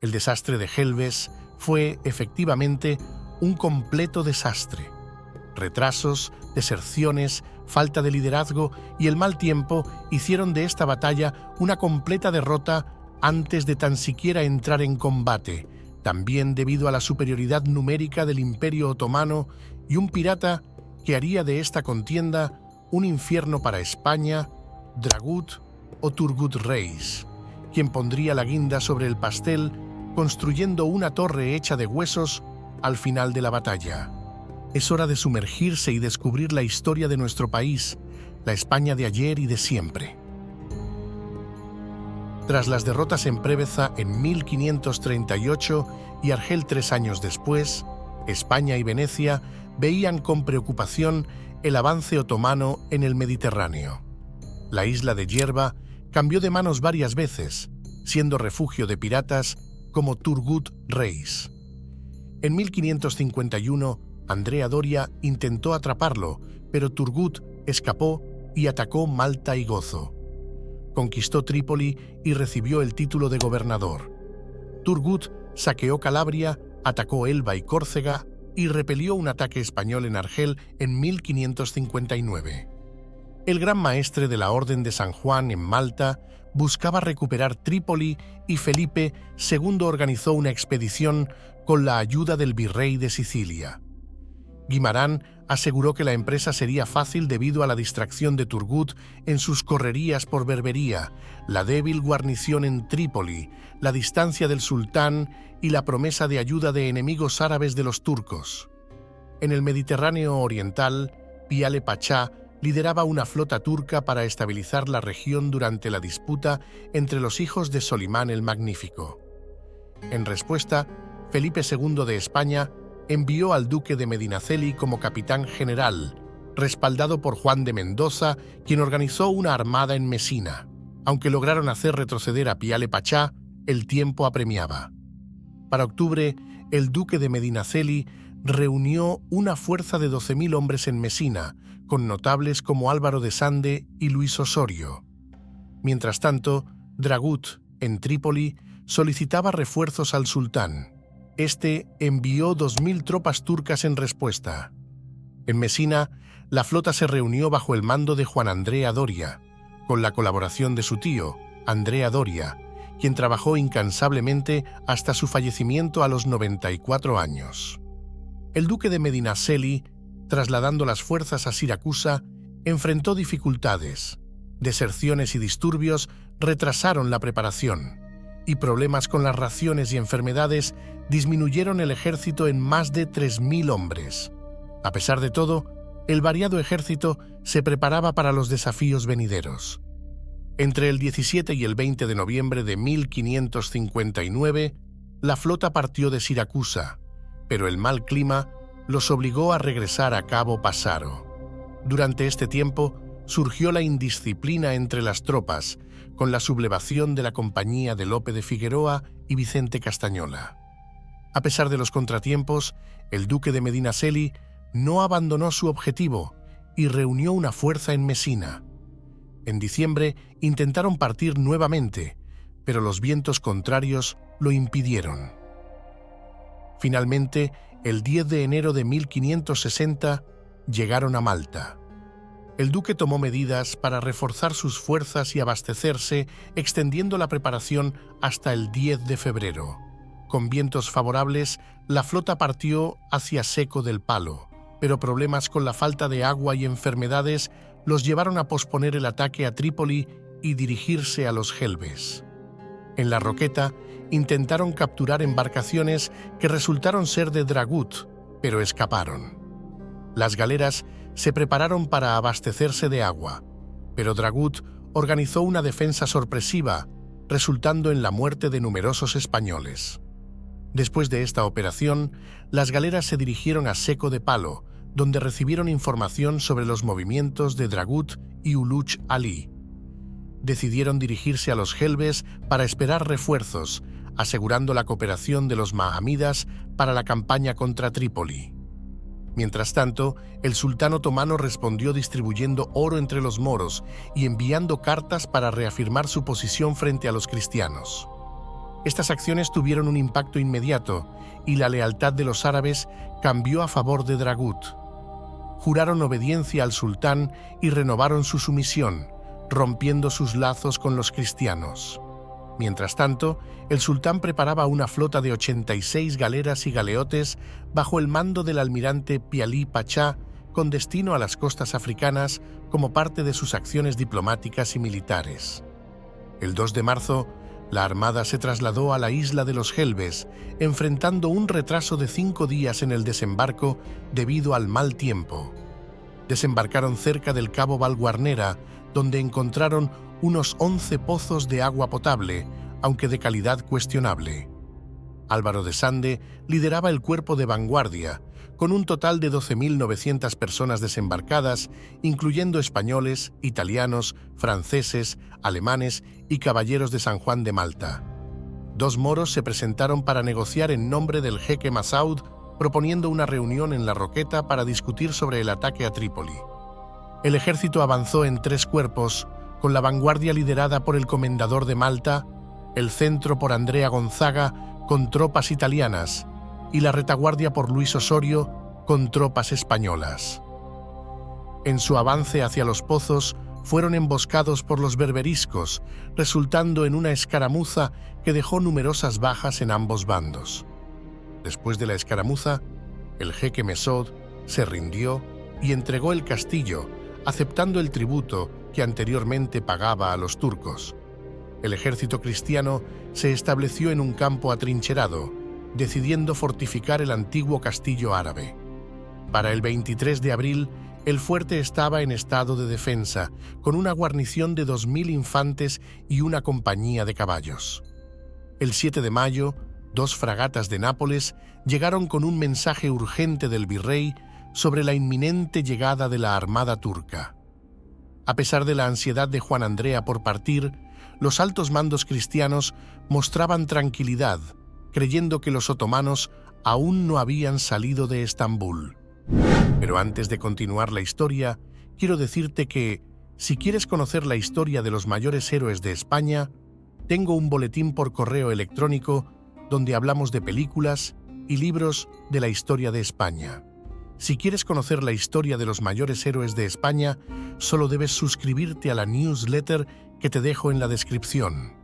El desastre de Gelbes fue, efectivamente, un completo desastre. Retrasos, deserciones, falta de liderazgo y el mal tiempo hicieron de esta batalla una completa derrota antes de tan siquiera entrar en combate, también debido a la superioridad numérica del Imperio Otomano y un pirata que haría de esta contienda un infierno para España, Dragut o Turgut Reis, quien pondría la guinda sobre el pastel construyendo una torre hecha de huesos al final de la batalla. Es hora de sumergirse y descubrir la historia de nuestro país, la España de ayer y de siempre. Tras las derrotas en Preveza en 1538 y Argel 3 años después, España y Venecia veían con preocupación el avance otomano en el Mediterráneo. La isla de Yerba cambió de manos varias veces, siendo refugio de piratas como Turgut Reis. En 1551, Andrea Doria intentó atraparlo, pero Turgut escapó y atacó Malta y Gozo. Conquistó Trípoli y recibió el título de gobernador. Turgut saqueó Calabria, atacó Elba y Córcega y repelió un ataque español en Argel en 1559. El gran maestre de la Orden de San Juan en Malta buscaba recuperar Trípoli y Felipe II organizó una expedición con la ayuda del virrey de Sicilia. Guimarán aseguró que la empresa sería fácil debido a la distracción de Turgut en sus correrías por Berbería, la débil guarnición en Trípoli, la distancia del sultán y la promesa de ayuda de enemigos árabes de los turcos. En el Mediterráneo oriental, Piale Pachá lideraba una flota turca para estabilizar la región durante la disputa entre los hijos de Solimán el Magnífico. En respuesta, Felipe II de España envió al duque de Medinaceli como capitán general, respaldado por Juan de Mendoza, quien organizó una armada en Mesina. Aunque lograron hacer retroceder a Piale Pachá, el tiempo apremiaba. Para octubre, el duque de Medinaceli reunió una fuerza de 12.000 hombres en Mesina, con notables como Álvaro de Sande y Luis Osorio. Mientras tanto, Dragut, en Trípoli, solicitaba refuerzos al sultán. Este envió 2.000 tropas turcas en respuesta. En Mesina, la flota se reunió bajo el mando de Juan Andrea Doria, con la colaboración de su tío, Andrea Doria, quien trabajó incansablemente hasta su fallecimiento a los 94 años. El duque de Medinaceli, trasladando las fuerzas a Siracusa, enfrentó dificultades. Deserciones y disturbios retrasaron la preparación, y problemas con las raciones y enfermedades disminuyeron el ejército en más de 3.000 hombres. A pesar de todo, el variado ejército se preparaba para los desafíos venideros. Entre el 17 y el 20 de noviembre de 1559, la flota partió de Siracusa, pero el mal clima los obligó a regresar a Cabo Passaro. Durante este tiempo, surgió la indisciplina entre las tropas, con la sublevación de la compañía de Lope de Figueroa y Vicente Castañola. A pesar de los contratiempos, el duque de Medinaceli no abandonó su objetivo y reunió una fuerza en Mesina. En diciembre intentaron partir nuevamente, pero los vientos contrarios lo impidieron. Finalmente, el 10 de enero de 1560, llegaron a Malta. El duque tomó medidas para reforzar sus fuerzas y abastecerse, extendiendo la preparación hasta el 10 de febrero. Con vientos favorables, la flota partió hacia Seco del Palo, pero problemas con la falta de agua y enfermedades los llevaron a posponer el ataque a Trípoli y dirigirse a los Gelbes. En la Roqueta, intentaron capturar embarcaciones que resultaron ser de Dragut, pero escaparon. Las galeras se prepararon para abastecerse de agua, pero Dragut organizó una defensa sorpresiva, resultando en la muerte de numerosos españoles. Después de esta operación, las galeras se dirigieron a Seco de Palo, donde recibieron información sobre los movimientos de Dragut y Uluch Ali. Decidieron dirigirse a los Gelbes para esperar refuerzos, asegurando la cooperación de los mahamidas para la campaña contra Trípoli. Mientras tanto, el sultán otomano respondió distribuyendo oro entre los moros y enviando cartas para reafirmar su posición frente a los cristianos. Estas acciones tuvieron un impacto inmediato y la lealtad de los árabes cambió a favor de Dragut. Juraron obediencia al sultán y renovaron su sumisión, rompiendo sus lazos con los cristianos. Mientras tanto, el sultán preparaba una flota de 86 galeras y galeotes bajo el mando del almirante Pialí Pachá, con destino a las costas africanas como parte de sus acciones diplomáticas y militares. El 2 de marzo, la armada se trasladó a la isla de los Gelbes, enfrentando un retraso de 5 días en el desembarco debido al mal tiempo. Desembarcaron cerca del cabo Valguarnera, donde encontraron unos 11 pozos de agua potable, aunque de calidad cuestionable. Álvaro de Sande lideraba el cuerpo de vanguardia, con un total de 12.900 personas desembarcadas, incluyendo españoles, italianos, franceses, alemanes y caballeros de San Juan de Malta. 2 moros se presentaron para negociar en nombre del jeque Massaud, proponiendo una reunión en La Roqueta para discutir sobre el ataque a Trípoli. El ejército avanzó en 3 cuerpos, con la vanguardia liderada por el comendador de Malta, el centro por Andrea Gonzaga, con tropas italianas, y la retaguardia por Luis Osorio, con tropas españolas. En su avance hacia los pozos, fueron emboscados por los berberiscos, resultando en una escaramuza que dejó numerosas bajas en ambos bandos. Después de la escaramuza, el jeque Mesod se rindió y entregó el castillo, aceptando el tributo que anteriormente pagaba a los turcos. El ejército cristiano se estableció en un campo atrincherado, decidiendo fortificar el antiguo castillo árabe. Para el 23 de abril, el fuerte estaba en estado de defensa, con una guarnición de 2.000 infantes y una compañía de caballos. El 7 de mayo, 2 fragatas de Nápoles llegaron con un mensaje urgente del virrey sobre la inminente llegada de la armada turca. A pesar de la ansiedad de Juan Andrea por partir, los altos mandos cristianos mostraban tranquilidad, creyendo que los otomanos aún no habían salido de Estambul. Pero antes de continuar la historia, quiero decirte que, si quieres conocer la historia de los mayores héroes de España, tengo un boletín por correo electrónico donde hablamos de películas y libros de la historia de España. Si quieres conocer la historia de los mayores héroes de España, solo debes suscribirte a la newsletter que te dejo en la descripción.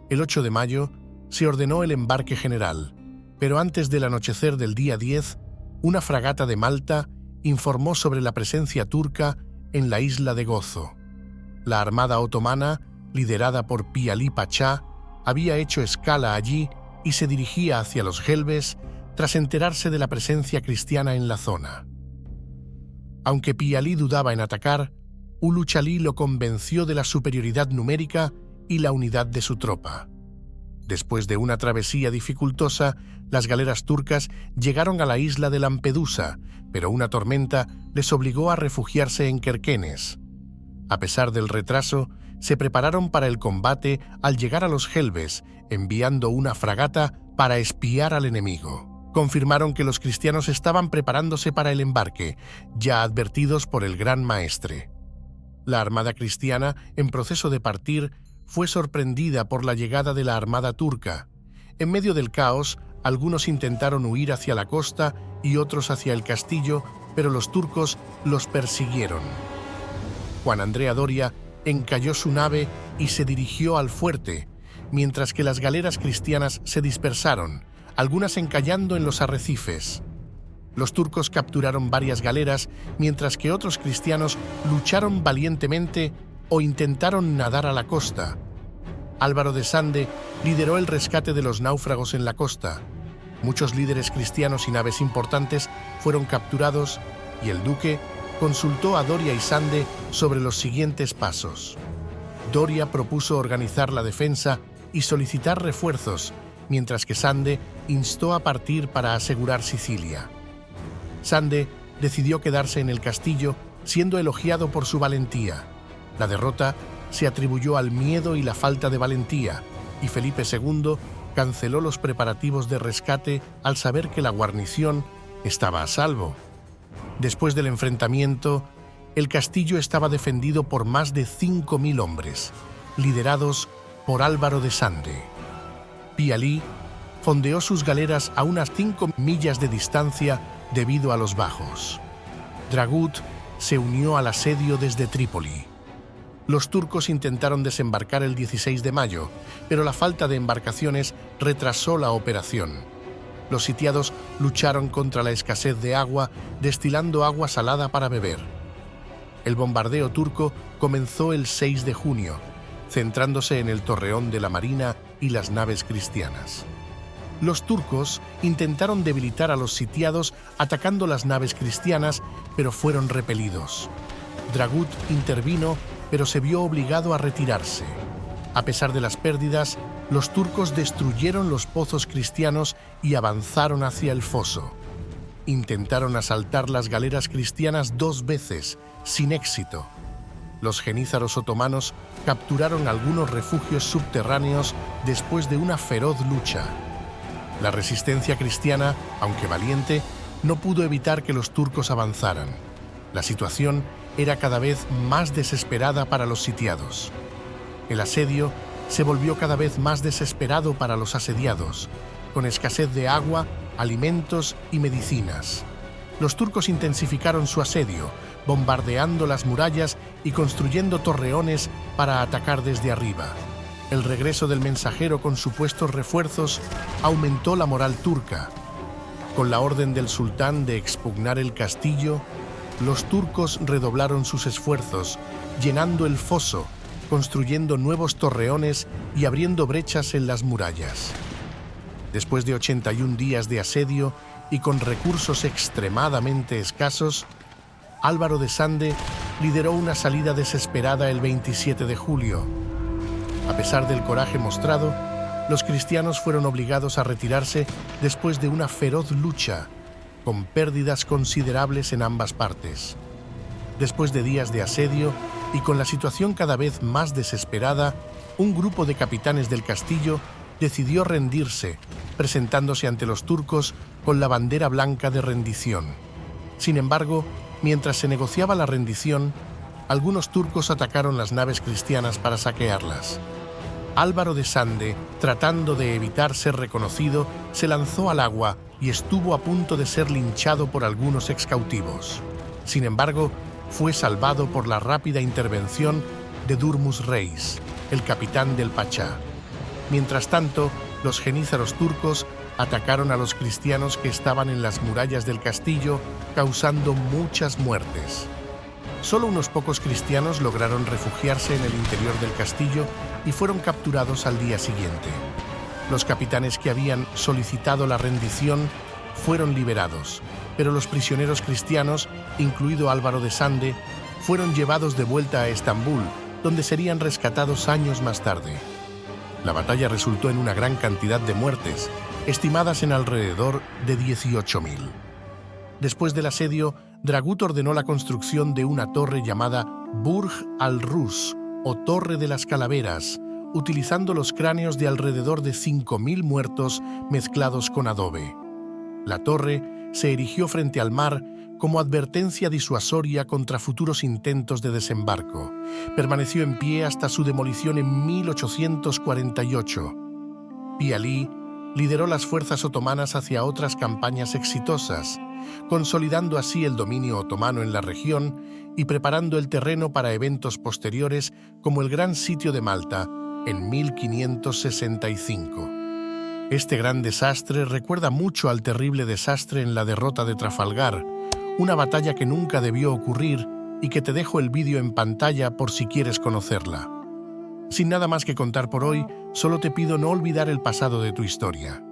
El 8 de mayo se ordenó el embarque general, pero antes del anochecer del día 10, una fragata de Malta informó sobre la presencia turca en la isla de Gozo. La armada otomana, liderada por Pialí Pachá, había hecho escala allí y se dirigía hacia los Gelbes tras enterarse de la presencia cristiana en la zona. Aunque Pialí dudaba en atacar, Uluchalí lo convenció de la superioridad numérica y la unidad de su tropa. Después de una travesía dificultosa, las galeras turcas llegaron a la isla de Lampedusa, pero una tormenta les obligó a refugiarse en Querquenes. A pesar del retraso, se prepararon para el combate al llegar a los Gelbes, enviando una fragata para espiar al enemigo. Confirmaron que los cristianos estaban preparándose para el embarque, ya advertidos por el Gran Maestre. La armada cristiana, en proceso de partir, fue sorprendida por la llegada de la armada turca. En medio del caos, algunos intentaron huir hacia la costa y otros hacia el castillo, pero los turcos los persiguieron. Juan Andrea Doria encalló su nave y se dirigió al fuerte, mientras que las galeras cristianas se dispersaron, algunas encallando en los arrecifes. Los turcos capturaron varias galeras, mientras que otros cristianos lucharon valientemente o intentaron nadar a la costa. Álvaro de Sande lideró el rescate de los náufragos en la costa. Muchos líderes cristianos y naves importantes fueron capturados y el duque consultó a Doria y Sande sobre los siguientes pasos. Doria propuso organizar la defensa y solicitar refuerzos, mientras que Sande instó a partir para asegurar Sicilia. Sande decidió quedarse en el castillo, siendo elogiado por su valentía. La derrota se atribuyó al miedo y la falta de valentía, y Felipe II canceló los preparativos de rescate al saber que la guarnición estaba a salvo. Después del enfrentamiento, el castillo estaba defendido por más de 5.000 hombres, liderados por Álvaro de Sande. Pialí fondeó sus galeras a unas 5 millas de distancia debido a los bajos. Dragut se unió al asedio desde Trípoli. Los turcos intentaron desembarcar el 16 de mayo, pero la falta de embarcaciones retrasó la operación. Los sitiados lucharon contra la escasez de agua, destilando agua salada para beber. El bombardeo turco comenzó el 6 de junio, centrándose en el torreón de la marina y las naves cristianas. Los turcos intentaron debilitar a los sitiados atacando las naves cristianas, pero fueron repelidos. Dragut intervino, pero se vio obligado a retirarse. A pesar de las pérdidas, los turcos destruyeron los pozos cristianos y avanzaron hacia el foso. Intentaron asaltar las galeras cristianas 2 veces, sin éxito. Los jenízaros otomanos capturaron algunos refugios subterráneos después de una feroz lucha. La resistencia cristiana, aunque valiente, no pudo evitar que los turcos avanzaran. La situación era cada vez más desesperada para los sitiados. El asedio se volvió cada vez más desesperado para los asediados, con escasez de agua, alimentos y medicinas. Los turcos intensificaron su asedio, bombardeando las murallas y construyendo torreones para atacar desde arriba. El regreso del mensajero con supuestos refuerzos aumentó la moral turca. Con la orden del sultán de expugnar el castillo, los turcos redoblaron sus esfuerzos, llenando el foso, construyendo nuevos torreones y abriendo brechas en las murallas. Después de 81 días de asedio y con recursos extremadamente escasos, Álvaro de Sande lideró una salida desesperada el 27 de julio. A pesar del coraje mostrado, los cristianos fueron obligados a retirarse después de una feroz lucha, con pérdidas considerables en ambas partes. Después de días de asedio y con la situación cada vez más desesperada, un grupo de capitanes del castillo decidió rendirse, presentándose ante los turcos con la bandera blanca de rendición. Sin embargo, mientras se negociaba la rendición, algunos turcos atacaron las naves cristianas para saquearlas. Álvaro de Sande, tratando de evitar ser reconocido, se lanzó al agua y estuvo a punto de ser linchado por algunos excautivos. Sin embargo, fue salvado por la rápida intervención de Durmuz Reis, el capitán del Pachá. Mientras tanto, los jenízaros turcos atacaron a los cristianos que estaban en las murallas del castillo, causando muchas muertes. Solo unos pocos cristianos lograron refugiarse en el interior del castillo y fueron capturados al día siguiente. Los capitanes que habían solicitado la rendición fueron liberados, pero los prisioneros cristianos, incluido Álvaro de Sande, fueron llevados de vuelta a Estambul, donde serían rescatados años más tarde. La batalla resultó en una gran cantidad de muertes, estimadas en alrededor de 18.000. Después del asedio, Dragut ordenó la construcción de una torre llamada Burj al-Rus, o Torre de las Calaveras, utilizando los cráneos de alrededor de 5.000 muertos mezclados con adobe. La torre se erigió frente al mar como advertencia disuasoria contra futuros intentos de desembarco. Permaneció en pie hasta su demolición en 1848. Pialí lideró las fuerzas otomanas hacia otras campañas exitosas, consolidando así el dominio otomano en la región y preparando el terreno para eventos posteriores como el Gran Sitio de Malta en 1565. Este gran desastre recuerda mucho al terrible desastre en la derrota de Trafalgar, una batalla que nunca debió ocurrir y que te dejo el vídeo en pantalla por si quieres conocerla. Sin nada más que contar por hoy, solo te pido no olvidar el pasado de tu historia.